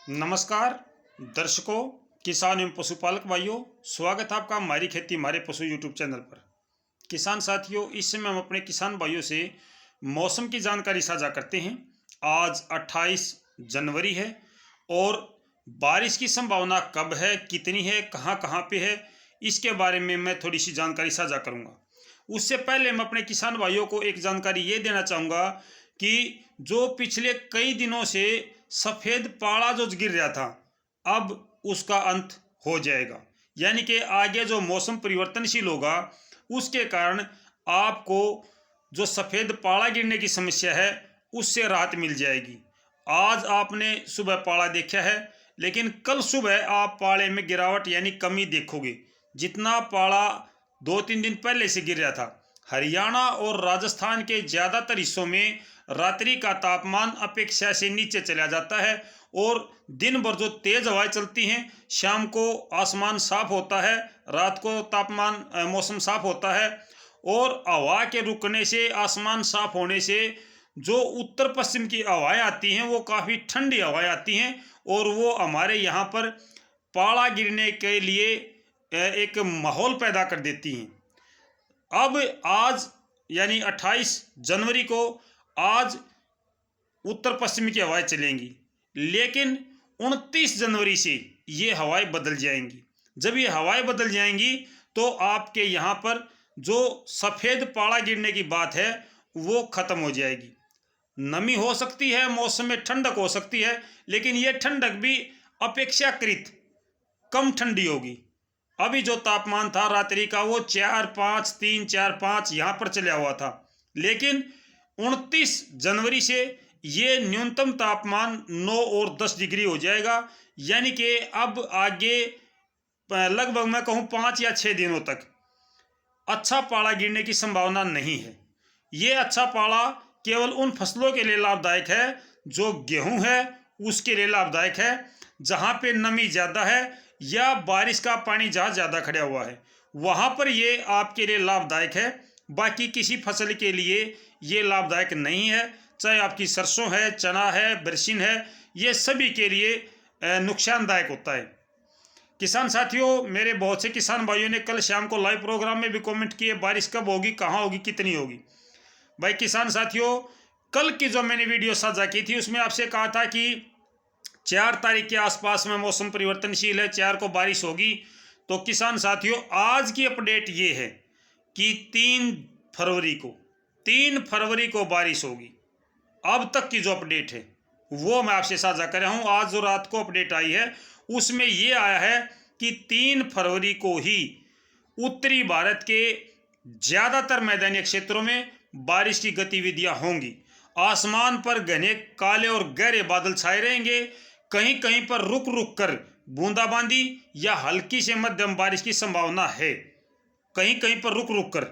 नमस्कार दर्शकों, किसान एवं पशुपालक भाइयों, स्वागत है आपका हमारी खेती हमारे पशु यूट्यूब चैनल पर। किसान साथियों, इस समय हम अपने किसान भाइयों से मौसम की जानकारी साझा करते हैं। आज 28 जनवरी है और बारिश की संभावना कब है, कितनी है, कहाँ कहाँ पे है, इसके बारे में मैं थोड़ी सी जानकारी साझा करूँगा। उससे पहले मैं अपने किसान भाइयों को एक जानकारी ये देना चाहूँगा कि जो पिछले कई दिनों से सफ़ेद पाड़ा जो गिर रहा था, अब उसका अंत हो जाएगा। यानी कि आगे जो मौसम परिवर्तनशील होगा उसके कारण आपको जो सफ़ेद पाड़ा गिरने की समस्या है उससे राहत मिल जाएगी। आज आपने सुबह पाड़ा देखा है, लेकिन कल सुबह आप पाड़े में गिरावट यानी कमी देखोगे। जितना पाड़ा 2-3 दिन पहले से गिर रहा था, हरियाणा और राजस्थान के ज़्यादातर हिस्सों में रात्रि का तापमान अपेक्षा से नीचे चला जाता है और दिन भर जो तेज हवाएं चलती हैं, शाम को आसमान साफ होता है, रात को तापमान मौसम साफ होता है और हवा के रुकने से, आसमान साफ होने से जो उत्तर पश्चिम की हवाएं आती हैं वो काफ़ी ठंडी हवाएं आती हैं और वो हमारे यहाँ पर पाला गिरने के लिए एक माहौल पैदा कर देती हैं। अब आज यानी 28 जनवरी को आज उत्तर पश्चिम की हवाएं चलेंगी, लेकिन 29 जनवरी से ये हवाएं बदल जाएंगी। जब ये हवाएं बदल जाएंगी तो आपके यहाँ पर जो सफ़ेद पाड़ा गिरने की बात है वो ख़त्म हो जाएगी। नमी हो सकती है, मौसम में ठंडक हो सकती है, लेकिन ये ठंडक भी अपेक्षाकृत कम ठंडी होगी। अभी जो तापमान था रात्रि का वो 4-5, 3-4-5 यहाँ पर चला हुआ था, लेकिन 29 जनवरी से ये न्यूनतम तापमान 9 और 10 डिग्री हो जाएगा। यानी कि अब आगे लगभग मैं कहूँ 5 या 6 दिनों तक अच्छा पाला गिरने की संभावना नहीं है। ये अच्छा पाला केवल उन फसलों के लिए लाभदायक है जो गेहूं है उसके लिए लाभदायक है, जहाँ पे नमी ज़्यादा है या बारिश का पानी जहाँ ज़्यादा खड़ा हुआ है वहाँ पर ये आपके लिए लाभदायक है। बाकी किसी फसल के लिए ये लाभदायक नहीं है, चाहे आपकी सरसों है, चना है, बरसीन है, ये सभी के लिए नुकसानदायक होता है। किसान साथियों, मेरे बहुत से किसान भाइयों ने कल शाम को लाइव प्रोग्राम में भी कमेंट किए बारिश कब होगी, कहाँ होगी, कितनी होगी। भाई किसान साथियों, कल की जो मैंने वीडियो साझा की थी उसमें आपसे कहा था कि 4 तारीख के आसपास में मौसम परिवर्तनशील है, 4 को बारिश होगी। तो किसान साथियों, आज की अपडेट ये है कि 3 फरवरी को बारिश होगी। अब तक की जो अपडेट है वो मैं आपसे साझा कर रहा हूँ। आज जो रात को अपडेट आई है उसमें ये आया है कि 3 फरवरी को ही उत्तरी भारत के ज़्यादातर मैदानी क्षेत्रों में बारिश की गतिविधियां होंगी। आसमान पर घने काले और गहरे बादल छाए रहेंगे। कहीं कहीं पर रुक रुक कर बूंदाबांदी या हल्की से मध्यम बारिश की संभावना है। कहीं कहीं पर रुक रुक कर,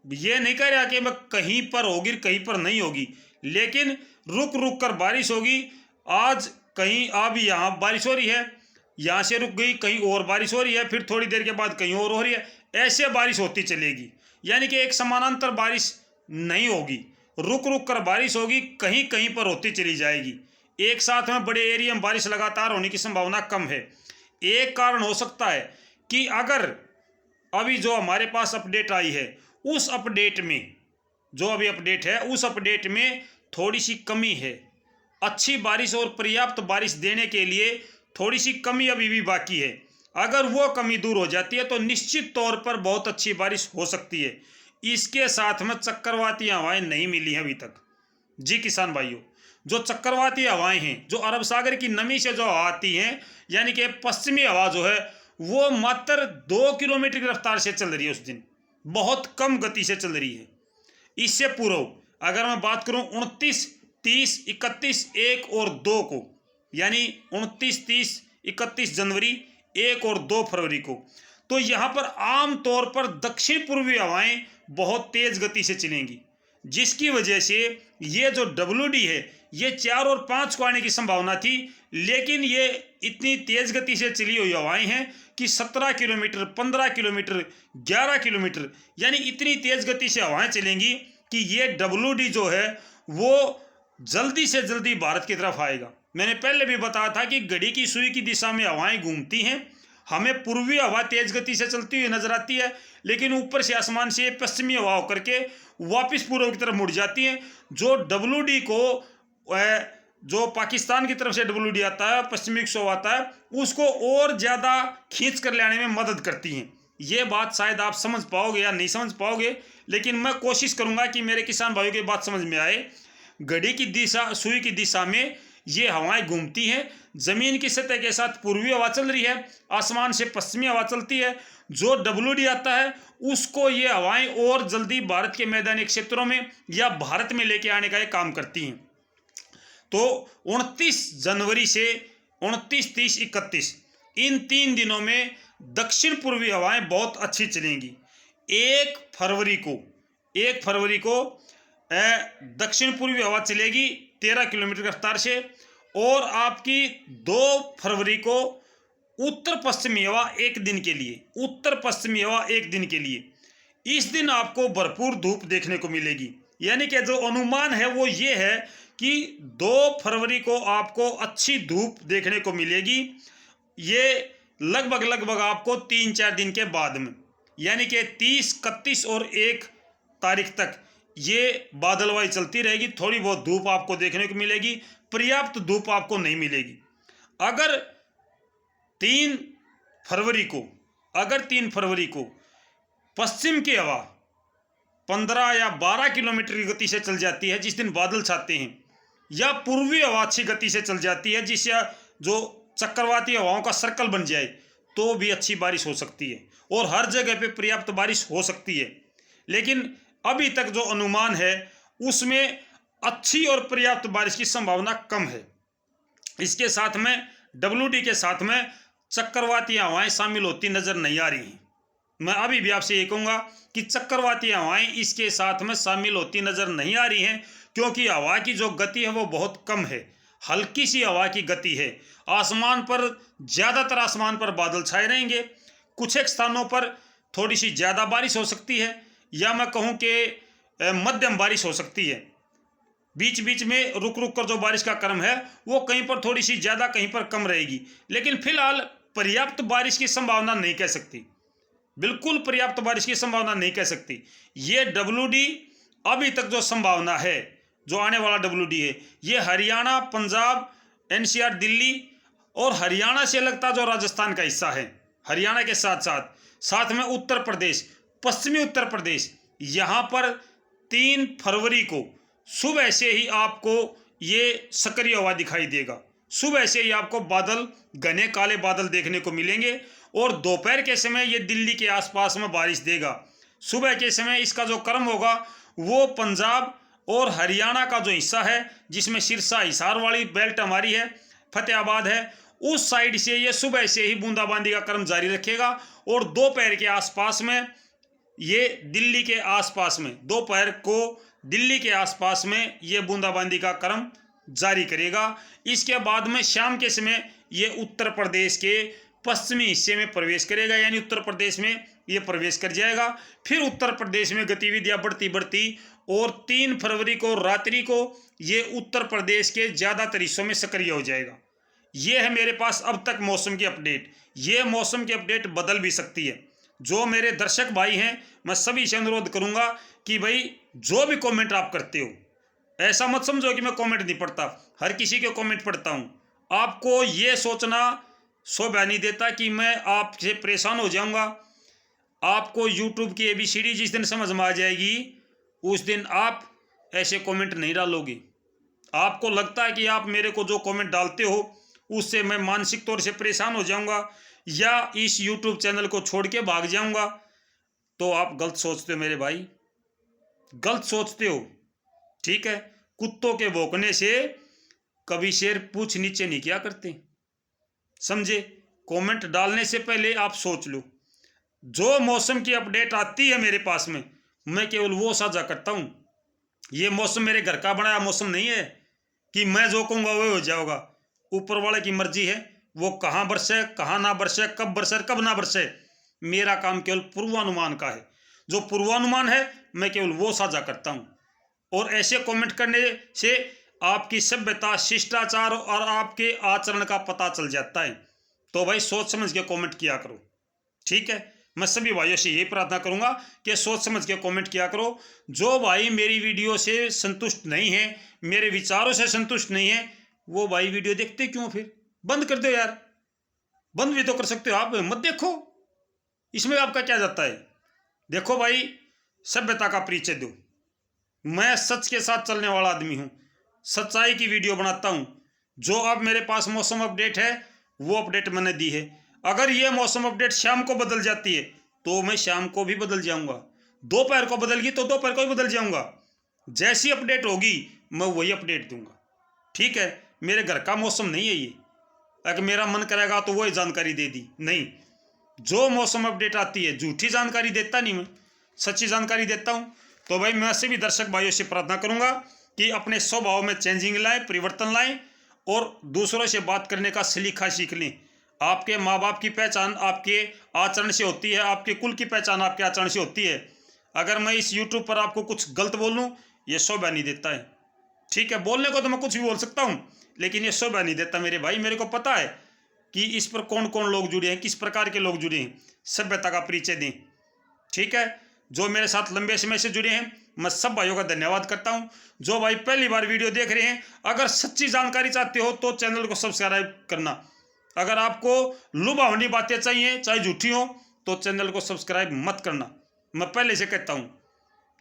ये नहीं कह रहा कि मैं कहीं पर होगी कहीं पर नहीं होगी, लेकिन रुक रुक कर बारिश होगी। आज कहीं अब यहाँ बारिश हो रही है, यहाँ से रुक गई, कहीं और बारिश हो रही है, फिर थोड़ी देर के बाद कहीं और हो रही है, ऐसे बारिश होती चलेगी। यानी कि एक समानांतर बारिश नहीं होगी, रुक रुक कर बारिश होगी, कहीं कहीं पर होती चली जाएगी। एक साथ में बड़े एरिया में बारिश लगातार होने की संभावना कम है। एक कारण हो सकता है कि अगर अभी जो हमारे पास अपडेट आई है उस अपडेट में, जो अभी अपडेट है उस अपडेट में थोड़ी सी कमी है। अच्छी बारिश और पर्याप्त बारिश देने के लिए थोड़ी सी कमी अभी भी बाकी है। अगर वो कमी दूर हो जाती है तो निश्चित तौर पर बहुत अच्छी बारिश हो सकती है। इसके साथ में चक्रवाती हवाएं नहीं मिली हैं अभी तक। जी किसान भाइयों, जो चक्रवाती हवाएं हैं, जो अरब सागर की नमी से जो हवा आती हैं, यानी कि पश्चिमी हवा जो है वो मात्र 2 किलोमीटर की रफ्तार से चल रही है, उस दिन बहुत कम गति से चल रही है। इससे पूर्व अगर मैं बात करूं 29, 30, 31, 1 और 2 को, यानी 29, 30, 31 जनवरी, 1 और 2 फरवरी को, तो यहाँ पर आम तौर पर दक्षिण पूर्वी हवाएं बहुत तेज गति से चलेंगी, जिसकी वजह से ये जो WD है ये 4 और 5 को आने की संभावना थी, लेकिन ये इतनी तेज गति से चली हुई हवाएं हैं कि 17 किलोमीटर, 15 किलोमीटर, 11 किलोमीटर, यानी इतनी तेज गति से हवाएं चलेंगी कि ये WD जो है वो जल्दी से जल्दी भारत की तरफ आएगा। मैंने पहले भी बताया था कि घड़ी की सुई की दिशा में हवाएं घूमती हैं। हमें पूर्वी हवा तेज गति से चलती हुई नजर आती है, लेकिन ऊपर से आसमान से पश्चिमी हवा होकर के वापस पूर्व की तरफ मुड़ जाती है। जो WD को जो पाकिस्तान की तरफ से WD आता है, पश्चिमी विक्षोभ आता है, उसको और ज़्यादा खींच कर ले आने में मदद करती हैं। ये बात शायद आप समझ पाओगे या नहीं समझ पाओगे, लेकिन मैं कोशिश करूंगा कि मेरे किसान भाइयों की बात समझ में आए। घड़ी की दिशा, सुई की दिशा में ये हवाएं घूमती हैं। जमीन की सतह के साथ पूर्वी हवा चल रही है, आसमान से पश्चिमी हवा चलती है। जो WD आता है उसको ये हवाएं और जल्दी भारत के मैदानी क्षेत्रों में या भारत में लेके आने का ये काम करती हैं। तो 29 जनवरी से 29, 30, 31 इन 3 दिनों में दक्षिण पूर्वी हवाएं बहुत अच्छी चलेंगी। 1 फरवरी को दक्षिण पूर्वी हवा चलेगी 13 किलोमीटर की रफ्तार से, और आपकी 2 फरवरी को उत्तर पश्चिमी हवा एक दिन के लिए, इस दिन आपको भरपूर धूप देखने को मिलेगी। यानी कि जो अनुमान है वो ये है कि 2 फरवरी को आपको अच्छी धूप देखने को मिलेगी। ये लगभग आपको 3-4 दिन के बाद में, यानी कि 30, 31 और 1 तारीख तक ये बादलवाई चलती रहेगी। थोड़ी बहुत धूप आपको देखने को मिलेगी, पर्याप्त धूप आपको नहीं मिलेगी। अगर 3 फरवरी को पश्चिम की हवा 15 या 12 किलोमीटर की गति से चल जाती है, जिस दिन बादल छाते हैं, या पूर्वी हवा अच्छी गति से चल जाती है, जिससे जो चक्रवाती हवाओं का सर्कल बन जाए, तो भी अच्छी बारिश हो सकती है और हर जगह पे पर्याप्त बारिश हो सकती है। लेकिन अभी तक जो अनुमान है उसमें अच्छी और पर्याप्त बारिश की संभावना कम है। इसके साथ में WD के साथ में चक्रवाती हवाएं शामिल होती नजर नहीं आ रही हैं। मैं अभी भी आपसे ये कहूँगा कि चक्रवाती हवाएं इसके साथ में शामिल होती नजर नहीं आ रही हैं, क्योंकि हवा की जो गति है वो बहुत कम है, हल्की सी हवा की गति है। आसमान पर ज़्यादातर आसमान पर बादल छाए रहेंगे। कुछ एक स्थानों पर थोड़ी सी ज़्यादा बारिश हो सकती है, या मैं कहूँ कि मध्यम बारिश हो सकती है। बीच बीच में रुक रुक कर जो बारिश का क्रम है वो कहीं पर थोड़ी सी ज़्यादा, कहीं पर कम रहेगी। लेकिन फिलहाल पर्याप्त बारिश की संभावना नहीं कह सकती, बिल्कुल पर्याप्त बारिश की संभावना नहीं कह सकती। ये WD अभी तक जो संभावना है, जो आने वाला WD है, ये हरियाणा, पंजाब, NCR, दिल्ली और हरियाणा से लगता जो राजस्थान का हिस्सा है, हरियाणा के साथ में उत्तर प्रदेश, पश्चिमी उत्तर प्रदेश, यहाँ पर 3 फरवरी को सुबह से ही आपको ये सक्रिय हवा दिखाई देगा। सुबह से ही आपको बादल, घने काले बादल देखने को मिलेंगे, और दोपहर के समय ये दिल्ली के आसपास में बारिश देगा। सुबह के समय इसका जो क्रम होगा वो पंजाब और हरियाणा का जो हिस्सा है, जिसमें सिरसा, हिसार वाली बेल्ट हमारी है, फतेहाबाद है, उस साइड से ये सुबह से ही बूंदाबांदी का क्रम जारी रखेगा। और दोपहर के आसपास में ये दिल्ली के आसपास में, दोपहर को दिल्ली के आसपास में ये बूंदाबांदी का क्रम जारी करेगा। इसके बाद में शाम के समय ये उत्तर प्रदेश के पश्चिमी हिस्से में प्रवेश करेगा, यानी उत्तर प्रदेश में ये प्रवेश कर जाएगा। फिर उत्तर प्रदेश में गतिविधियां बढ़ती और 3 फरवरी को रात्रि को ये उत्तर प्रदेश के ज़्यादातर हिस्सों में सक्रिय हो जाएगा। ये है मेरे पास अब तक मौसम की अपडेट। ये मौसम की अपडेट बदल भी सकती है। जो मेरे दर्शक भाई हैं, मैं सभी से अनुरोध करूंगा कि भाई जो भी कमेंट आप करते हो, ऐसा मत समझो कि मैं कमेंट नहीं पढ़ता, हर किसी के कमेंट पढ़ता हूं। आपको ये सोचना शोभा नहीं देता कि मैं आपसे परेशान हो जाऊंगा। आपको यूट्यूब की ABCD जिस दिन समझ में आ जाएगी, उस दिन आप ऐसे कमेंट नहीं डालोगे। आपको लगता है कि आप मेरे को जो कमेंट डालते हो उससे मैं मानसिक तौर से परेशान हो जाऊंगा या इस YouTube चैनल को छोड़ के भाग जाऊंगा, तो आप गलत सोचते हो मेरे भाई, गलत सोचते हो। ठीक है, कुत्तों के भौंकने से कभी शेर पूंछ नीचे नहीं किया करते, समझे। कमेंट डालने से पहले आप सोच लो। जो मौसम की अपडेट आती है मेरे पास में, मैं केवल वो साझा करता हूँ। ये मौसम मेरे घर का बनाया मौसम नहीं है कि मैं जो कहूँगा वो हो जाएगा। ऊपर वाले की मर्जी है, वो कहाँ बरसे, कहाँ ना बरसे, कब बरसे, कब ना बरसे। मेरा काम केवल पूर्वानुमान का है। जो पूर्वानुमान है मैं केवल वो साझा करता हूँ। और ऐसे कमेंट करने से आपकी सभ्यता, शिष्टाचार और आपके आचरण का पता चल जाता है। तो भाई सोच समझ के कमेंट किया करो, ठीक है। मैं सभी भाइयों से यही प्रार्थना करूंगा कि सोच समझ के कमेंट किया करो। जो भाई मेरी वीडियो से संतुष्ट नहीं है, मेरे विचारों से संतुष्ट नहीं है, वो भाई वीडियो देखते क्यों? फिर बंद कर दो यार, बंद भी तो कर सकते हो आप, मत देखो, इसमें आपका क्या जाता है। देखो भाई, सभ्यता का परिचय दो। मैं सच के साथ चलने वाला आदमी हूँ, सच्चाई की वीडियो बनाता हूँ। जो अब मेरे पास मौसम अपडेट है वो अपडेट मैंने दी है। अगर ये मौसम अपडेट शाम को बदल जाती है तो मैं शाम को भी बदल जाऊंगा, दोपहर को बदल गई तो दोपहर को ही बदल जाऊंगा। जैसी अपडेट होगी मैं वही अपडेट दूंगा, ठीक है। मेरे घर का मौसम नहीं है ये, अगर मेरा मन करेगा तो वही जानकारी दे दी, नहीं। जो मौसम अपडेट आती है, झूठी जानकारी देता नहीं मैं, सच्ची जानकारी देता हूँ। तो भाई मैं सभी दर्शक भाइयों से प्रार्थना करूंगा कि अपने स्वभाव में चेंजिंग लाएं, परिवर्तन लाएं और दूसरों से बात करने का सलीका सीख लें। आपके माँ बाप की पहचान आपके आचरण से होती है, आपके कुल की पहचान आपके आचरण से होती है। अगर मैं इस यूट्यूब पर आपको कुछ गलत बोल लूँ, ये शोभा नहीं देता है, ठीक है। बोलने को तो मैं कुछ भी बोल सकता हूँ, लेकिन ये शोभा नहीं देता मेरे भाई। मेरे को पता है कि इस पर कौन कौन लोग जुड़े हैं, किस प्रकार के लोग जुड़े हैं। सभ्यता का परिचय दें, ठीक है। जो मेरे साथ लंबे समय से जुड़े हैं, मैं सब भाइयों का धन्यवाद करता हूं। जो भाई पहली बार वीडियो देख रहे हैं, अगर सच्ची जानकारी चाहते हो तो चैनल को सब्सक्राइब करना। अगर आपको लुभावनी बातें चाहिए, चाहे झूठी हो, तो चैनल को सब्सक्राइब मत करना, मैं पहले से कहता हूं,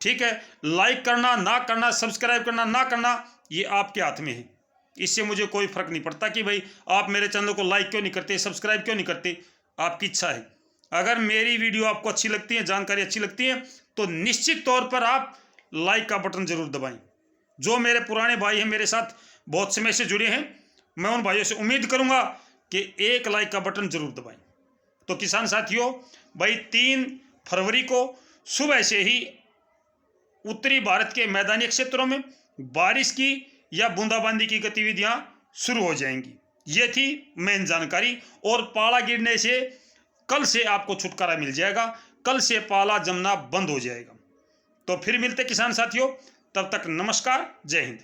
ठीक है। लाइक करना ना करना, सब्सक्राइब करना ना करना, ये आपके हाथ में है। इससे मुझे कोई फर्क नहीं पड़ता कि भाई आप मेरे चैनल को लाइक क्यों नहीं करते, सब्सक्राइब क्यों नहीं करते, आपकी इच्छा है। अगर मेरी वीडियो आपको अच्छी लगती है, जानकारी अच्छी लगती है, तो निश्चित तौर पर आप लाइक का बटन जरूर दबाएं। जो मेरे पुराने भाई हैं, मेरे साथ बहुत समय से जुड़े हैं, मैं उन भाइयों से उम्मीद करूंगा कि एक लाइक का बटन जरूर दबाएं। तो किसान साथियों, भाई 3 फरवरी को सुबह से ही उत्तरी भारत के मैदानी क्षेत्रों में बारिश की या बूंदाबांदी की गतिविधियां शुरू हो जाएंगी। ये थी मेन जानकारी। और पाला गिरने से कल से आपको छुटकारा मिल जाएगा, कल से पाला जमना बंद हो जाएगा। तो फिर मिलते किसान साथियों, तब तक नमस्कार, जय हिंद।